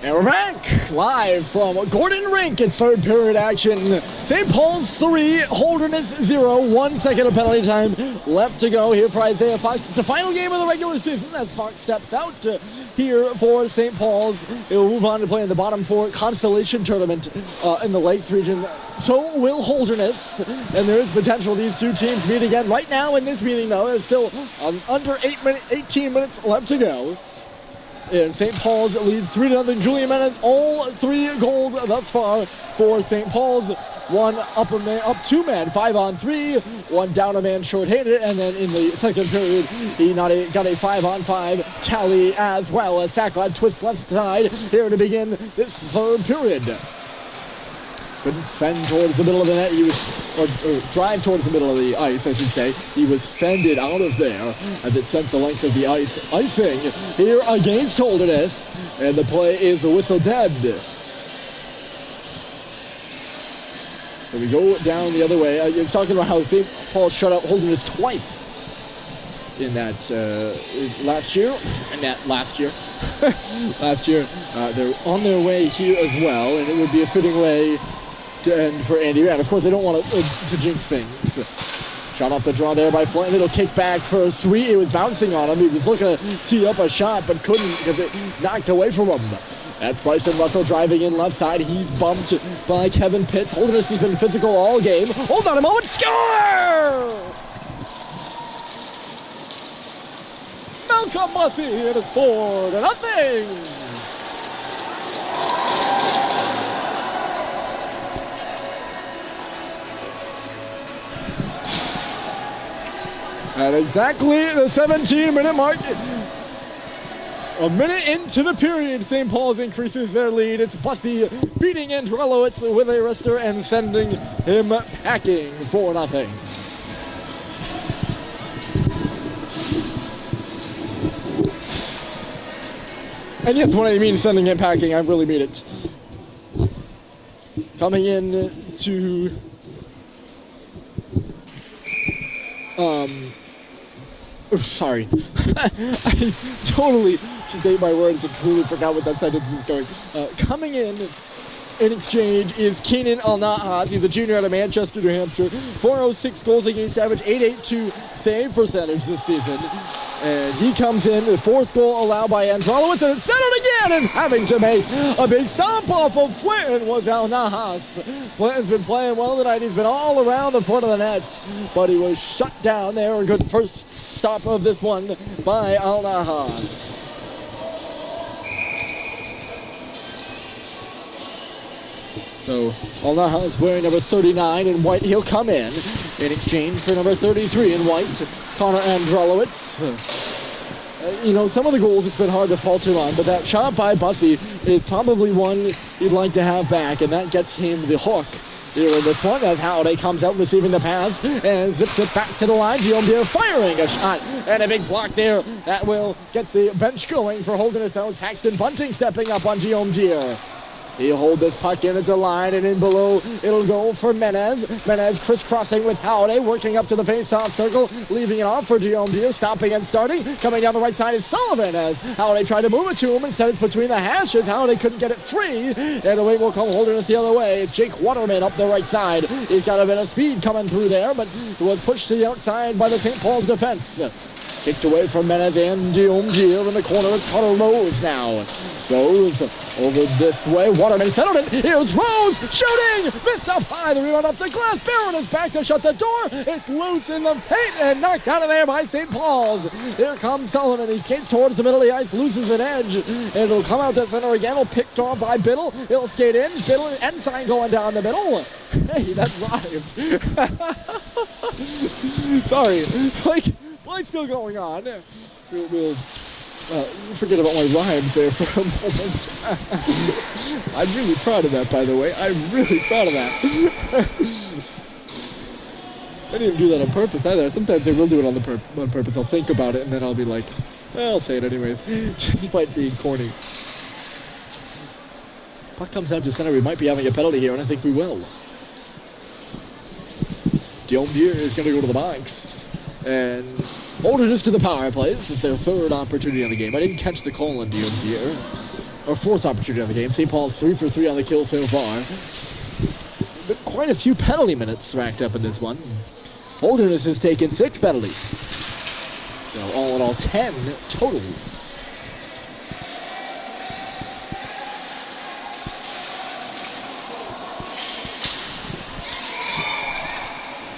And we're back live from Gordon Rink in third period action. St. Paul's 3, Holderness 0. 1 second of penalty time left to go here for Isaiah Fox. It's the final game of the regular season as Fox steps out here for St. Paul's. It will move on to play in the bottom 4 Constellation Tournament in the Lakes region. So will Holderness, and there is potential these two teams meet again. Right now in this meeting, though, there's still under 18 minutes left to go. And St. Paul's leads 3-0. Julian Menace, all 3 goals thus far for St. Paul's. One up 2 man, 5-on-3. One down a man short-handed. And then in the second period, he got a 5-on-5 tally as well. A Sacklad twist left side here to begin this third period. Couldn't fend towards the middle of the net. He was, or drive towards the middle of the ice, I should say. He was fended out of there as it sent the length of the ice. Icing here against Holderness, and the play is a whistle dead. So we go down the other way. I was talking about how St. Paul shut out Holderness twice in that last year. Last year, they're on their way here as well, and it would be a fitting way to end for Andy Rand. Of course, they don't want to jinx things. Shot off the draw there by Flint. Little kick back for Sweet. It was bouncing on him. He was looking to tee up a shot, but couldn't because it knocked away from him. That's Bryson Russell driving in left side. He's bumped by Kevin Pitts. Holderness has been physical all game. Hold on a moment. Score! Malcolm Bussey, and it's 4-0. At exactly the 17-minute mark, a minute into the period, St. Paul's increases their lead. It's Bussey beating Andrelowitz with a wrister and sending him packing 4-0. And yes, when I mean sending him packing, I really mean it. Coming in to sorry. I totally just ate my words and completely forgot what that sentence was going. Coming in exchange is Keenan Al-Nahas. He's a junior out of Manchester, New Hampshire. 406 goals against average, .882 save percentage this season. And he comes in, the 4th goal allowed by Andrelowitz, and it's centered again, and having to make a big stomp off of Flint was Al-Nahas. Flinton's been playing well tonight. He's been all around the front of the net, but he was shut down there. A good first stop of this one by Al-Nahas. So Al-Nahas wearing number 39 in white. He'll come in exchange for number 33 in white, Connor Andrelowitz. Some of the goals it's been hard to fault him on, but that shot by Bussey is probably one he'd like to have back, and that gets him the hook here in this one as Halliday comes out receiving the pass and zips it back to the line. Guillaume firing a shot and a big block there. That will get the bench going for Holderness out. Paxton Bunting stepping up on Guillaume Deere. He'll hold this puck in at the line, and in below, it'll go for Menez. Menez crisscrossing with Halliday, working up to the face-off circle, leaving it off for Guillaume Deere, stopping and starting. Coming down the right side is Sullivan as Halliday tried to move it to him. Instead, it's between the hashes. Halliday couldn't get it free, and away will come Holderness the other way. It's Jake Waterman up the right side. He's got a bit of speed coming through there, but was pushed to the outside by the St. Paul's defense. Kicked away from Menez and Guillaume Deere in the corner. It's Connor Rose now. Goes over this way. Waterman settled it. Here's Rose shooting. Missed up high. The rebound off the glass. Barron is back to shut the door. It's loose in the paint and knocked out of there by St. Paul's. Here comes Sullivan. He skates towards the middle of the ice. Loses an edge. And it'll come out to center again. It'll picked off by Biddle. He'll skate in. Biddle Ensign going down the middle. Hey, that's live. Sorry. Play's still going on. We'll forget about my rhymes there for a moment. I'm really proud of that, by the way. I'm really proud of that. I didn't do that on purpose either. Sometimes I will do it on purpose. I'll think about it, and then I'll be like, I'll say it anyways, despite being corny. Puck comes down to center. We might be having a penalty here, and I think we will. Guillaume Deere is going to go to the box. And Holderness to the power play. This is their 3rd opportunity on the game. I didn't catch the call on Guillaume Deere. or fourth opportunity on the game. St. Paul's 3 for 3 on the kill so far. But quite a few penalty minutes racked up in this one. Holderness has taken 6 penalties. So all in all, 10 total.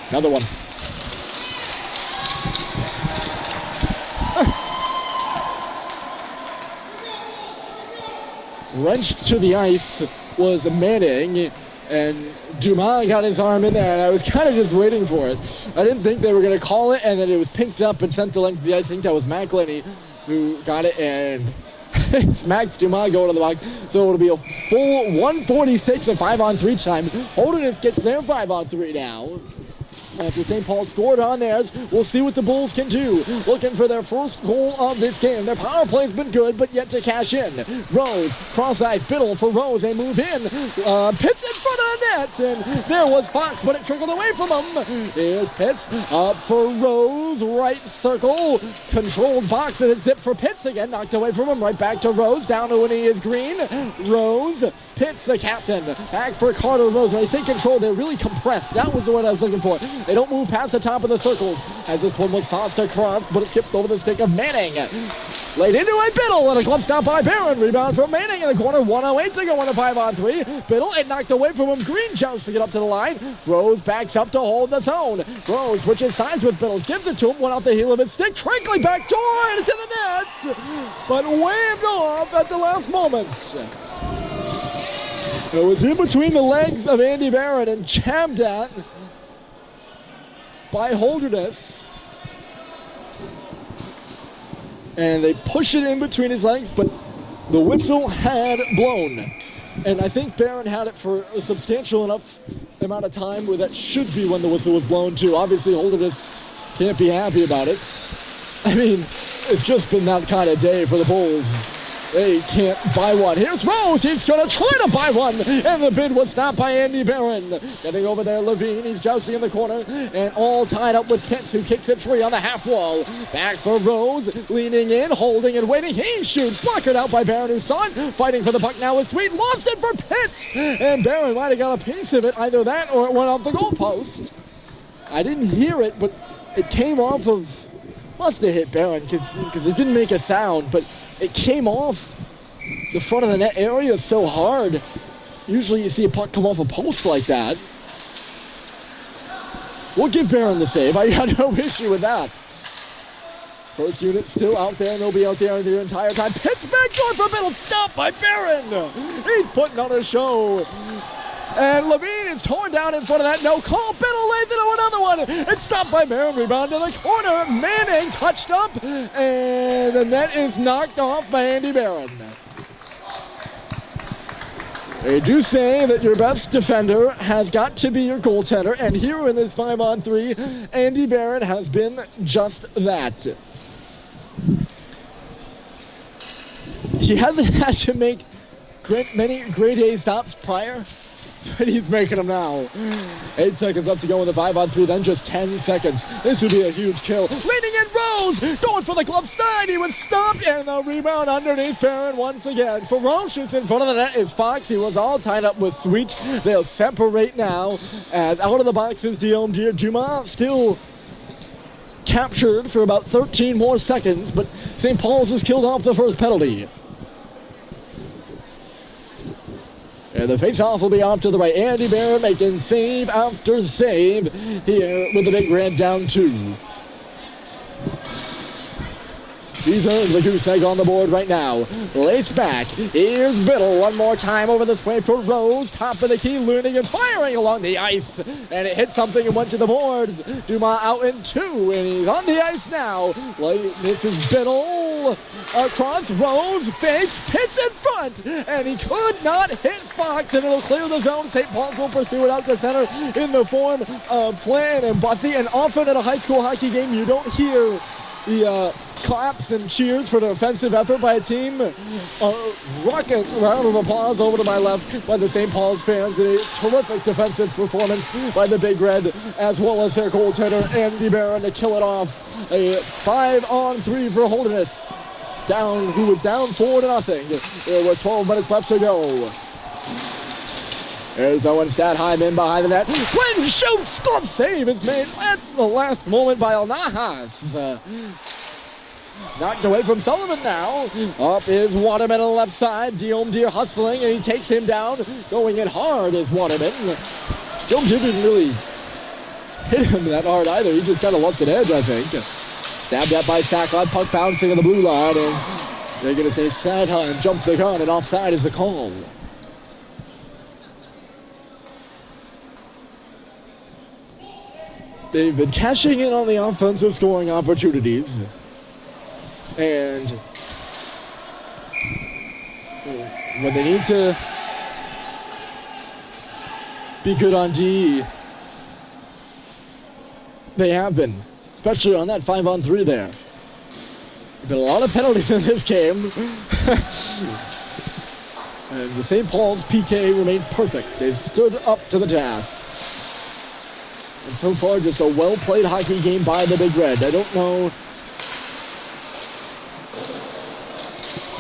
Another one. Wrenched to the ice was Manning, and Dumas got his arm in there, and I was kind of just waiting for it. I didn't think they were going to call it, and then it was picked up and sent the length of the ice. I think that was McElhinney who got it, and it's Max Dumas going to the box. So it'll be a full 1:46 of 5-on-3 time. Holderness gets their 5-on-3 now. After St. Paul scored on theirs, we'll see what the Bulls can do. Looking for their first goal of this game. Their power play's been good, but yet to cash in. Rose, cross-ice, Biddle for Rose. They move in. Pitts in front of the net, and there was Fox, but it trickled away from him. Here's Pitts up for Rose. Right circle. Controlled box, and it's zipped for Pitts again. Knocked away from him. Right back to Rose. Down to Winnie is Green. Rose, Pitts, the captain. Back for Carter Rose. When I say control, they're really compressed. That was the word I was looking for. They don't move past the top of the circles, as this one was tossed across, but it skipped over the stick of Manning. Laid into a Biddle, and a glove stop by Barron. Rebound from Manning in the corner. 1:08 to go on a 5-on-3. Biddle, it knocked away from him. Green jumps to get up to the line. Rose backs up to hold the zone. Rose switches sides with Biddle, gives it to him, went off the heel of his stick. Trickly back door, and it's in the net, but waved off at the last moment. It was in between the legs of Andy Barron and jammed at by Holderness, and they push it in between his legs, but the whistle had blown, and I think Barron had it for a substantial enough amount of time where that should be when the whistle was blown too. Obviously Holderness can't be happy about it. I mean, it's just been that kind of day for the Bulls. They can't buy one. Here's Rose. He's going to try to buy one. And the bid was stopped by Andy Barron. Getting over there, Levine. He's jousting in the corner. And all tied up with Pitts, who kicks it free on the half wall. Back for Rose. Leaning in, holding and waiting. He shoots. Blockered out by Barron, who saw it. Fighting for the puck now is Sweet. Lost it for Pitts. And Barron might have got a piece of it. Either that or it went off the goalpost. I didn't hear it, but it came off of... Must have hit Barron because it didn't make a sound, but it came off the front of the net area so hard. Usually you see a puck come off a post like that. We'll give Barron the save. I got no issue with that. First unit still out there, and they'll be out there the entire time. Pitts back door for Biddle, stopped by Barron. He's putting on a show. And Levine is torn down in front of that. No call. Biddle lays into another one. It's stopped by Barron. Rebound to the corner. Manning touched up. And the net is knocked off by Andy Barron. They do say that your best defender has got to be your goaltender. And here in this 5-on-3, Andy Barron has been just that. He hasn't had to make many grade A stops prior, but he's making them now. 8 seconds left to go in the 5-on-3, then just 10 seconds. This would be a huge kill. Leaning in Rose, going for the glove side. He was stopped, and the rebound underneath Barron once again. Ferocious in front of the net is Fox. He was all tied up with Sweet. They'll separate now as out of the box is Dumas, still captured for about 13 more seconds, but St. Paul's has killed off the first penalty. And the face-off will be off to the right. Andy Barron making save after save here with the Big Red down 2. He's earned the goose egg on the board right now. Lace back. Here's Biddle one more time over this way for Rose. Top of the key, leaning and firing along the ice. And it hit something and went to the boards. Dumas out in 2, and he's on the ice now. This is Biddle. Across Rose, fakes, Pitts in front. And he could not hit Fox, and it'll clear the zone. St. Paul's will pursue it out to center in the form of Flan and Bussey. And often at a high school hockey game, you don't hear the claps and cheers for the offensive effort by a team. Raucous round of applause over to my left by the St. Paul's fans. A terrific defensive performance by the Big Red, as well as their goaltender Andy Barron to kill it off. A 5-on-3 for Holderness. who was down 4-0. There were 12 minutes left to go. There's Owen Stadheim in behind the net. Flynn shoots! Glove save is made at the last moment by Alnajas. Knocked away from Sullivan now. Up is Waterman on the left side. Guillaume Deere hustling, and he takes him down. Going in hard is Waterman. Guillaume Deere didn't really hit him that hard either. He just kind of lost an edge, I think. Stabbed at by Sacklot. Puck bouncing on the blue line, and they're going to say Stadheim jumped the gun, and offside is the call. They've been cashing in on the offensive scoring opportunities. And when they need to be good on D, they have been, especially on that 5-on-3 there. There's been a lot of penalties in this game. And the St. Paul's PK remains perfect. They've stood up to the task. And so far, just a well-played hockey game by the Big Red. I don't know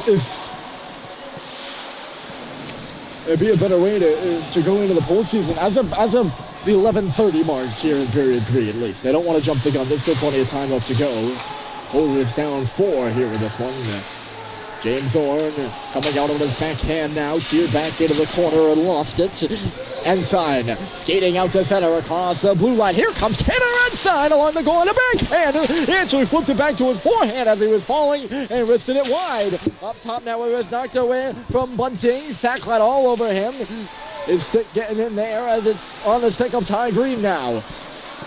if there'd be a better way to go into the postseason as of the 11:30 mark here in period 3 at least. They don't want to jump the gun. There's still plenty of time left to go. Holderness down 4 here in this one. James Orn coming out on his backhand now, steered back into the corner and lost it. Ensign skating out to center across the blue line. Here comes Tanner Ensign along the goal on a backhand. He actually flipped it back to his forehand as he was falling and wristed it wide. Up top now it was knocked away from Bunting. Sacklot all over him. His stick getting in there as it's on the stick of Ty Green now.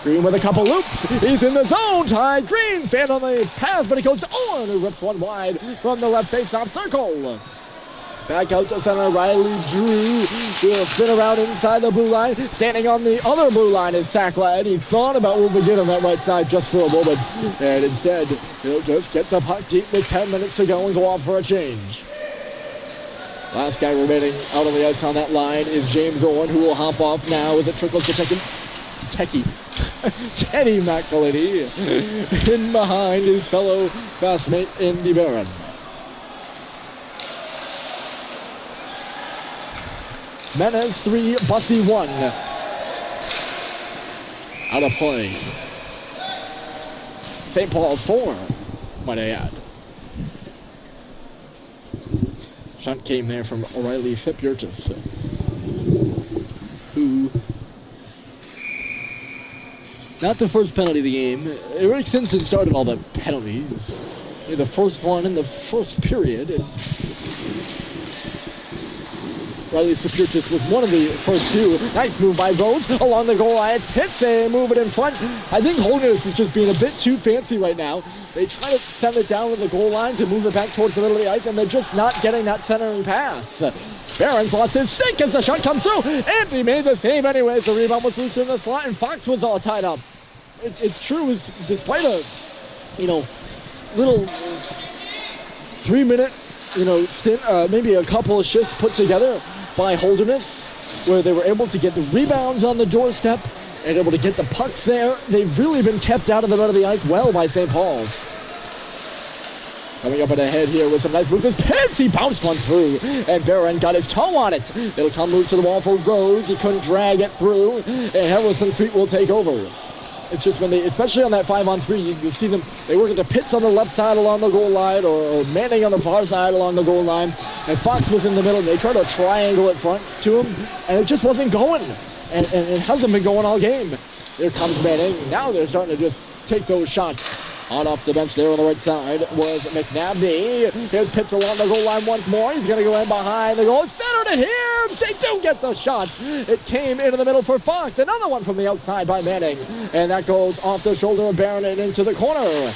Green with a couple loops. He's in the zone. Ty Green fan on the pass, but he goes to Owen, who rips one wide from the left face-off circle. Back out to center, Riley Drew will spin around inside the blue line. Standing on the other blue line is Sacklot. He thought about moving in on that right side just for a moment, and instead he'll just get the puck deep with 10 minutes to go and go off for a change. Last guy remaining out on the ice on that line is James Owen, who will hop off now as it trickles to Teddy McElhinney in behind his fellow fastmate Andy Barron. Menace 3, Bussy 1. Out of play. St. Paul's 4, might I add. Shot came there from O'Reilly Fipurtis, who, not the first penalty of the game. Eric Simpson started all the penalties. The first one in the first period. And Riley Fipurtis was one of the first few. Nice move by Rhodes along the goal line. Hits and move it in front. I think Holderness is just being a bit too fancy right now. They try to send it down to the goal lines and move it back towards the middle of the ice, and they're just not getting that centering pass. Barron's lost his stick as the shot comes through, and he made the save anyways. The rebound was loose in the slot, and Fox was all tied up. It's true, despite a, little 3-minute, stint, maybe a couple of shifts put together by Holderness, where they were able to get the rebounds on the doorstep and able to get the pucks there. They've really been kept out of the middle of the ice well by St. Paul's. Coming up and ahead here with some nice moves is Pitts. He bounced one through, and Barron got his toe on it. It'll come loose to the wall for Rose. He couldn't drag it through, and Harrison's feet will take over. It's just when they, especially on that 5-on-3, you see them, they work into Pitts on the left side along the goal line, or Manning on the far side along the goal line, and Fox was in the middle, and they tried to triangle it front to him, and it just wasn't going, and it hasn't been going all game. Here comes Manning. Now they're starting to just take those shots. On off the bench there on the right side was McNabney. Here's Pitts along the goal line once more. He's going to go in behind the goal. Centered it here. They do get the shot. It came into the middle for Fox. Another one from the outside by Manning. And that goes off the shoulder of Barron and into the corner.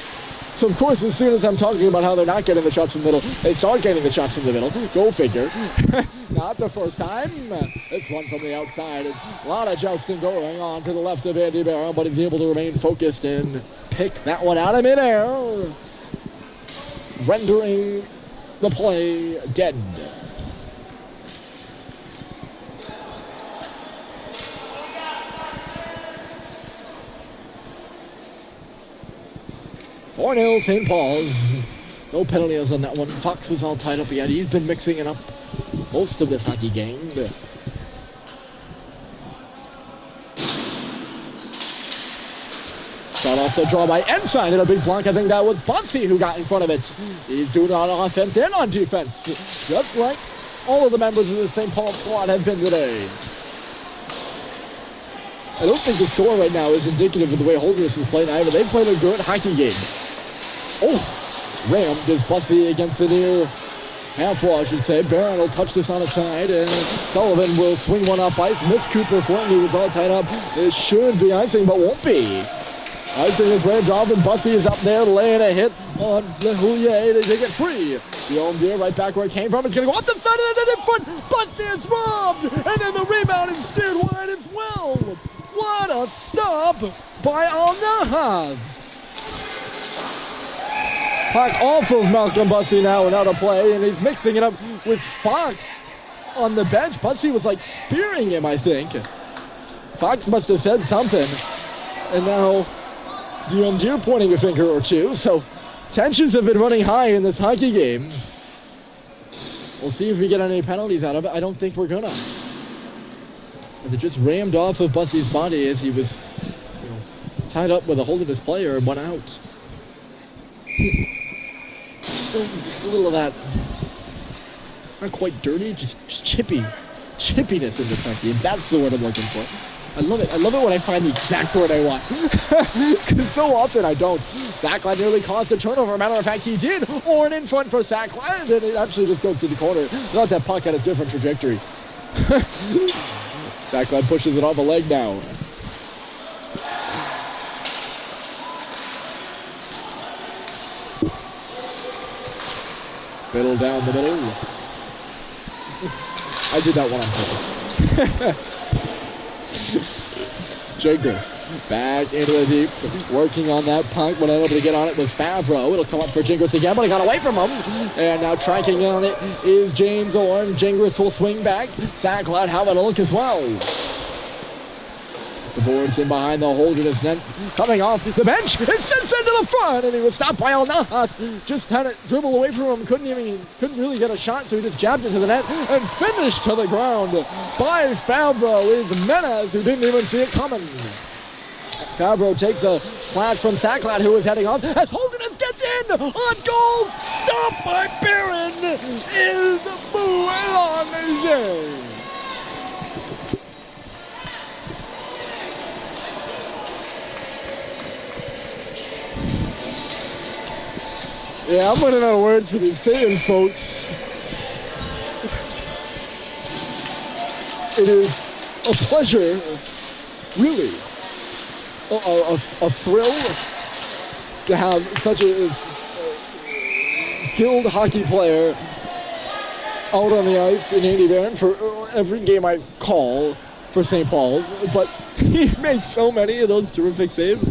So, of course, as soon as I'm talking about how they're not getting the shots from the middle, they start getting the shots from the middle. Go figure. Not the first time. This one from the outside. A lot of jousting going on to the left of Andy Barron, but he's able to remain focused and pick that one out of midair, rendering the play dead. (4-0 St. Paul's). No penalties on that one. Fox was all tied up yet. He's been mixing it up most of this hockey game. Shot off the draw by Ensign and a big block. I think that was Bussy who got in front of it. He's doing it on offense and on defense, just like all of the members of the St. Paul squad have been today. I don't think the score right now is indicative of the way Holderness is playing either. They've played a good hockey game. Oh, rammed is Bussy against the near half wall, I should say. Barron will touch this on the side, and Sullivan will swing one up ice. Miss Cooper Flint, who was all tied up. It should be icing, but won't be. Icing is rammed off, and Bussy is up there laying a hit on Lehoulier to take it free. Guillaume Deere right back where it came from. It's going to go off the side of the net in front. Bussy is robbed, and then the rebound is steered wide as well. What a stop by Al-Nahas. Puck off of Malcolm Bussy now and out of play, and he's mixing it up with Fox on the bench. Bussy was like spearing him, I think. Fox must have said something, and now Guillaume Deere pointing a finger or two, so tensions have been running high in this hockey game. We'll see if we get any penalties out of it. I don't think we're gonna. As it just rammed off of Bussy's body as he was, tied up with a Holderness player and went out. Still just a little of that, not quite dirty, just chippiness in this hockey, and that's the word I'm looking for. I love it. I love it when I find the exact word I want. Because so often I don't. Sackland nearly caused a turnover. Matter of fact, he did. Orn in front for Sackland, and it actually just goes to the corner. Thought that puck had a different trajectory. Sackland pushes it off a leg now. Biddle down the middle. I did that one on purpose. Jagris back into the deep, working on that puck, but unable to get on it was Favreau. It'll come up for Jingris again, but he got away from him. And now tracking on it is James Orn. Jingris will swing back. Sackland having a look as well. The boards in behind the Holderness net. Coming off the bench, it sends into the front, and he was stopped by Al-Nahas. Just had it dribble away from him, couldn't really get a shot, so he just jabbed it to the net and finished to the ground by Favreau is Menes, who didn't even see it coming. Favreau takes a slash from Sackland, who was heading off as Holderness gets in on goal. Stopped by Barron is Boulanger. Yeah, I'm running out of words for these sayings, folks. It is a pleasure, really, a thrill to have such a skilled hockey player out on the ice in Andy Barron for every game I call for St. Paul's, but he makes so many of those terrific saves.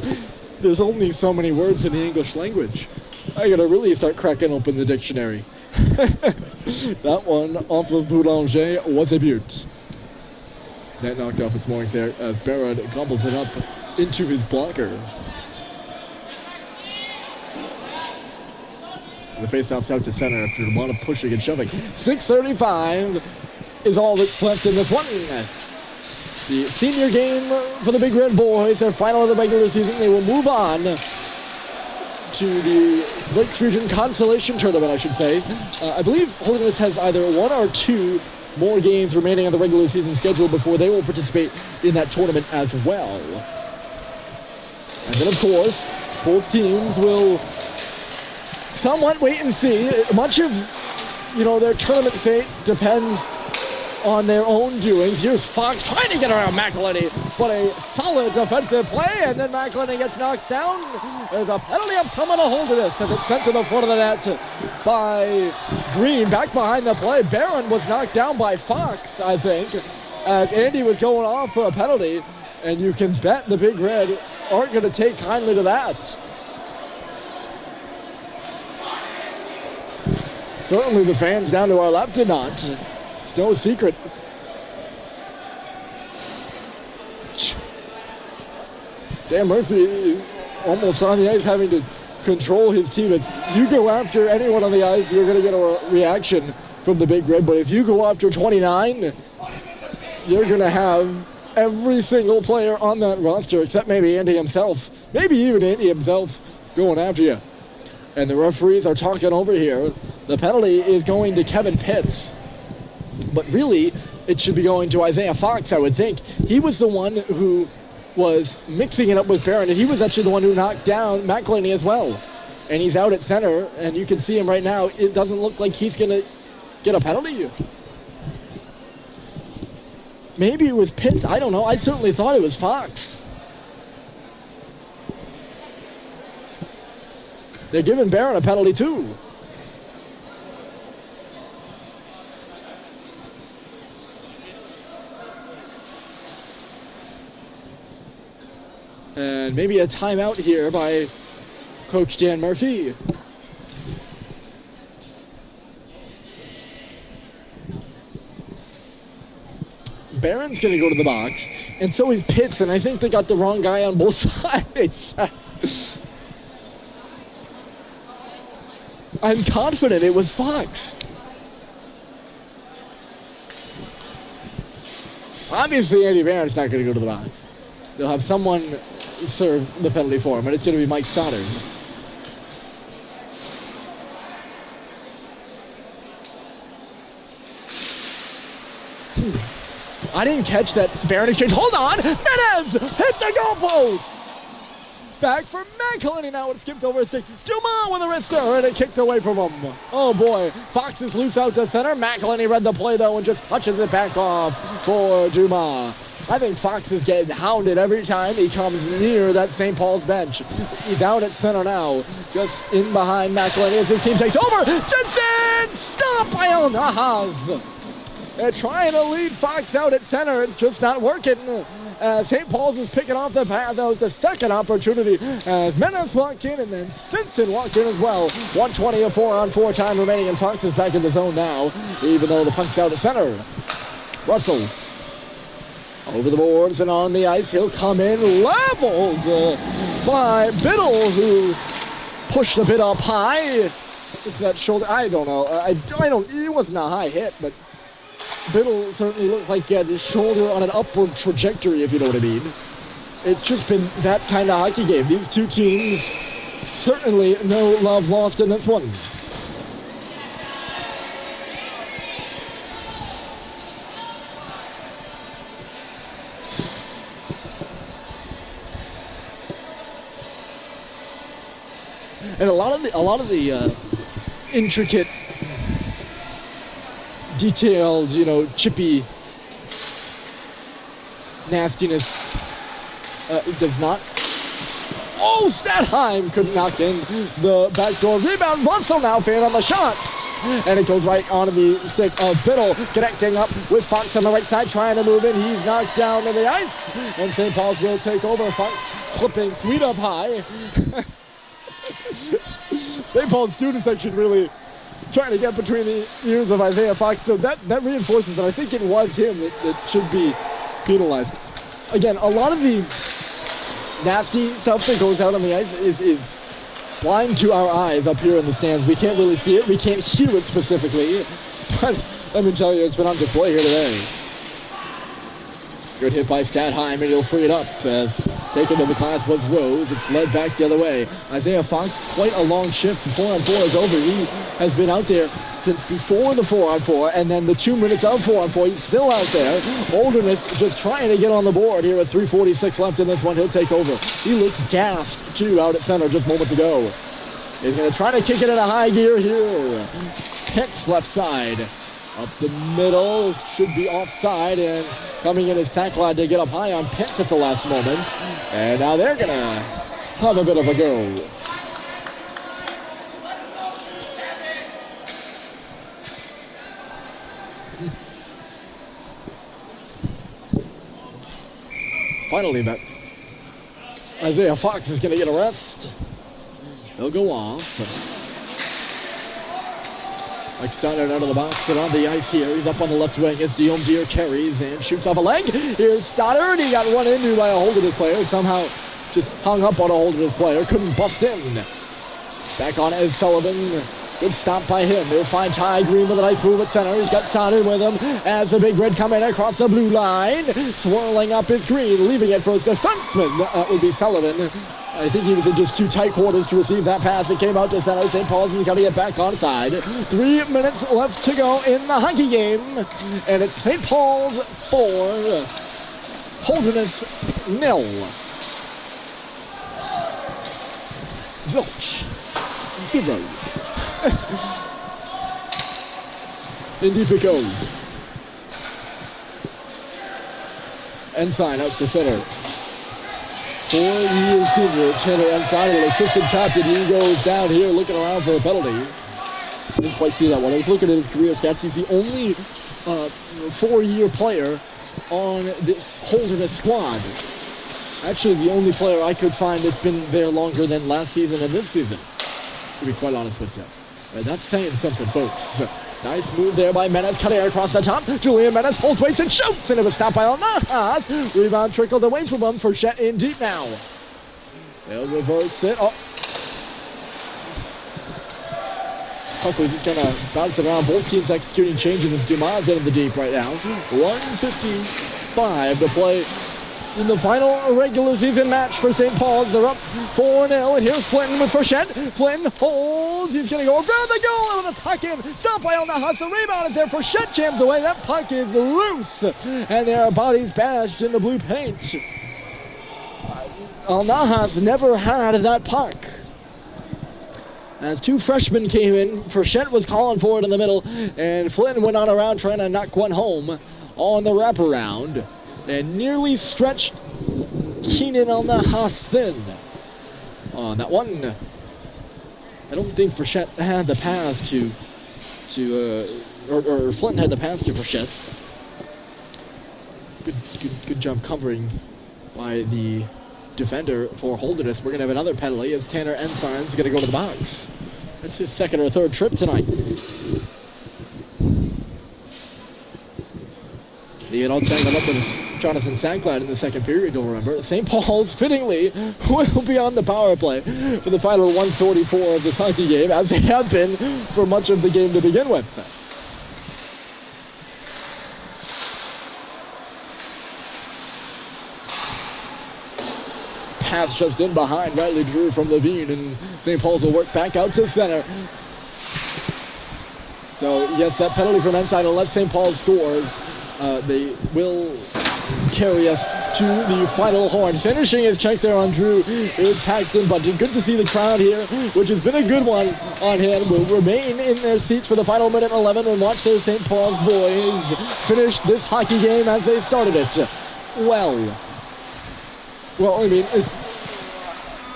There's only so many words in the English language. I gotta really start cracking open the dictionary. That one off of Boulanger was a beaut. That knocked off its moorings there as Barron gobbles it up into his blocker. The face-off out to center after a lot of pushing and shoving. 6:35 is all that's left in this one. The senior game for the Big Red Boys, their final of the regular season. They will move on to the Lakes Region Consolation Tournament, I should say. I believe Holderness has either one or two more games remaining on the regular season schedule before they will participate in that tournament as well. And then, of course, both teams will somewhat wait and see. Much of, their tournament fate depends on their own doings. Here's Fox trying to get around McElhenney, but a solid defensive play, and then McElhenney gets knocked down. There's a penalty upcoming to Holderness as it's sent to the front of the net by Green. Back behind the play, Barron was knocked down by Fox, I think, as Andy was going off for a penalty, and you can bet the Big Red aren't going to take kindly to that. Certainly the fans down to our left did not. It's no secret. Dan Murphy is almost on the ice having to control his teammates. You go after anyone on the ice, you're going to get a reaction from the Big Red. But if you go after 29, you're going to have every single player on that roster, except maybe Andy himself, maybe even Andy himself, going after you. And the referees are talking over here. The penalty is going to Kevin Pitts. But really, it should be going to Isaiah Fox, I would think. He was the one who was mixing it up with Barron, and he was actually the one who knocked down McElhaney as well. And he's out at center, and you can see him right now. It doesn't look like he's going to get a penalty. Maybe it was Pitts. I don't know. I certainly thought it was Fox. They're giving Barron a penalty, too. And maybe a timeout here by Coach Dan Murphy. Barron's going to go to the box, and so is Pitts, and I think they got the wrong guy on both sides. I'm confident it was Fox. Obviously, Andy Barron's not going to go to the box. They'll have someone serve the penalty for him, and it's going to be Mike Stoddard. I didn't catch that Barron exchange. Hold on! Menez hit the goalpost! Back for McElhaney. Now it skipped over a stick. Dumas with a wrister, and it kicked away from him. Oh boy, Fox is loose out to center. McElhaney read the play though and just touches it back off for Dumas. I think Fox is getting hounded every time he comes near that St. Paul's bench. He's out at center now, just in behind McElhaney as his team takes over. Simpson! Stop by El Nahas! They're trying to lead Fox out at center. It's just not working. St. Paul's is picking off the pass. That was the second opportunity as Menace walked in and then Simpson walked in as well. 1:20 of 4-on-4 time remaining, and Fox is back in the zone now, even though the puck's out at center. Russell over the boards and on the ice. He'll come in, leveled by Biddle, who pushed a bit up high. It's that shoulder. I don't know. I don't. It wasn't a high hit, but Biddle certainly looked like he had his shoulder on an upward trajectory, if you know what I mean. It's just been that kind of hockey game. These two teams, certainly no love lost in this one. And a lot of the intricate, detailed, chippy nastiness does not. Oh, Statheim couldn't knock in the backdoor rebound. Russell now fan on the shots, and it goes right onto the stick of Biddle, connecting up with Fox on the right side, trying to move in. He's knocked down to the ice, and St. Paul's will take over. Fox clipping sweet up high. St. Paul's student section really trying to get between the ears of Isaiah Fox, so that reinforces that I think it was him that should be penalized. Again, a lot of the nasty stuff that goes out on the ice is blind to our eyes up here in the stands. We can't really see it, we can't hear it specifically, but let me tell you, it's been on display here today. Good hit by Statheim, and he'll free it up as taken to the glass was Rose. It's led back the other way. Isaiah Fox, quite a long shift. 4-on-4 is over. He has been out there since before the 4-on-4, and then the 2 minutes of 4-on-4. He's still out there. Holderness just trying to get on the board here with 3:46 left in this one. He'll take over. He looked gassed, too, out at center just moments ago. He's going to try to kick it in a high gear here. Pitts left side. Up the middle, should be offside, and coming in is Sacklad to get up high on Pitts at the last moment. And now they're going to have a bit of a go. Finally, but Isaiah Fox is going to get a rest. They'll go off. Mike Stoddard out of the box and on the ice here. He's up on the left wing as Guillaume Deere carries and shoots off a leg. Here's Stoddard. He got run into by a Holderness player. Somehow just hung up on a Holderness player. Couldn't bust in. Back on is Sullivan. Good stop by him. He'll find Ty Green with a nice move at center. He's got Sonner with him as the big red coming across the blue line. Swirling up is Green, leaving it for his defenseman. That would be Sullivan. I think he was in just too tight quarters to receive that pass. It came out to center. St. Paul's has got to get back on side. 3 minutes left to go in the hockey game. And it's St. Paul's 4, Holderness 0. Zilch 0. In deep it goes. Ensign out to center. 4-year senior Tanner Ensign, an assistant captain. He goes down here looking around for a penalty. Didn't quite see that one. I was looking at his career stats. He's the only 4-year player on this Holderness squad. Actually, the only player I could find that's been there longer than last season and this season, to be quite honest with you. That's saying something, folks. Nice move there by Menes, cutting across the top. Julian Menes holds weights and shoots, and it was stopped by Alnahas. Rebound trickled away from him. Frechette in deep now. They'll reverse it. Oh. Puck was just kind of bouncing around. Both teams executing changes as Dumas in the deep right now. 1:55 to play in the final regular season match for St. Paul's. They're up 4-0, and here's Flinton with Frechette. Flinton holds. He's going to go around the goal with a tuck in. Stop by Alnahas. The rebound is there. Frechette jams away. That puck is loose, and their bodies bashed in the blue paint. Alnahas never had that puck. As 2 freshmen came in, Frechette was calling for it in the middle, and Flinton went on around trying to knock one home on the wraparound. And nearly stretched Keenan Alnahas thin on that one. I don't think Frechette had the pass or Flinton had the pass to Frechette. Good job covering by the defender for Holderness. We're gonna have another penalty as Tanner Ensign's gonna go to the box. That's his second or third trip tonight. He had all tangled up with Jonathan Sanclad in the second period, you'll remember. St. Paul's, fittingly, will be on the power play for the final 144 of this hockey game, as they have been for much of the game to begin with. Pass just in behind, Riley Drew from Levine, and St. Paul's will work back out to center. So, yes, that penalty from Ensign, unless St. Paul scores, they will carry us to the final horn. Finishing his check there on Drew is Paxton Bunting. Good to see the crowd here, which has been a good one on hand. Will remain in their seats for the final minute 11 and watch the St. Paul's boys finish this hockey game as they started it. Well, I mean,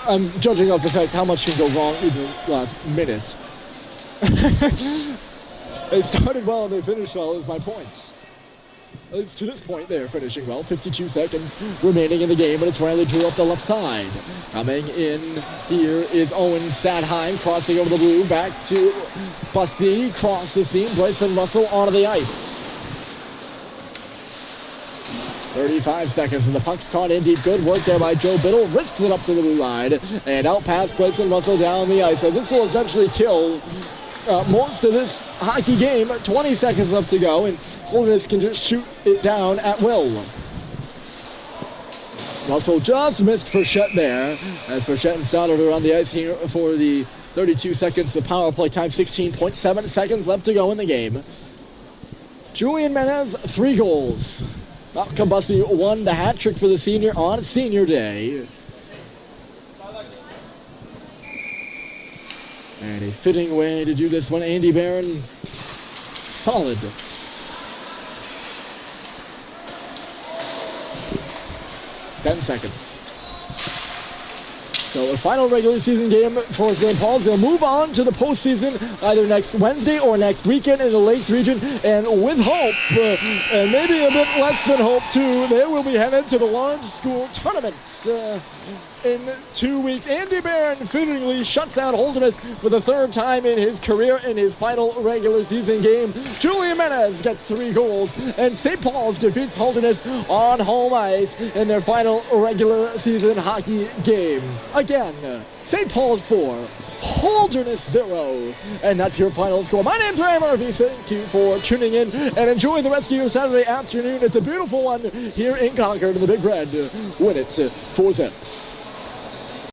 I'm judging off the fact how much can go wrong in the last minute. They started well and they finished well is my point. At least to this point, they're finishing well. 52 seconds remaining in the game, and it's Riley Drew up the left side. Coming in here is Owen Stadheim, crossing over the blue, back to Bussy, cross the seam, Bryson Russell onto the ice. 35 seconds, and the puck's caught in deep. Good work there by Joe Biddle, risks it up to the blue line, and out past Bryson Russell down the ice. So this will essentially kill most of this hockey game. 20 seconds left to go, and Holderness can just shoot it down at will. Russell just missed Frechette there, as Frechette and Stoddard are on the ice here for the 32 seconds of power play time. 16.7 seconds left to go in the game. Julian Menes, 3 goals. Malcolm Bussy won the hat trick for the senior on senior day. And a fitting way to do this one. Andy Barron, solid. Ten seconds. So a final regular season game for St. Paul's. They'll move on to the postseason either next Wednesday or next weekend in the Lakes region. And with hope, and maybe a bit less than hope too, they will be headed to the Lawrence School Tournament in 2 weeks. Andy Barron fittingly shuts out Holderness for the 3rd time in his career in his final regular season game. Julian Menes gets 3 goals, and St. Paul's defeats Holderness on home ice in their final regular season hockey game. Again, St. Paul's 4, Holderness 0. And that's your final score. My name's Ray Murphy. Thank you for tuning in and enjoy the rest of your Saturday afternoon. It's a beautiful one here in Concord, and the Big Red win it 4-0.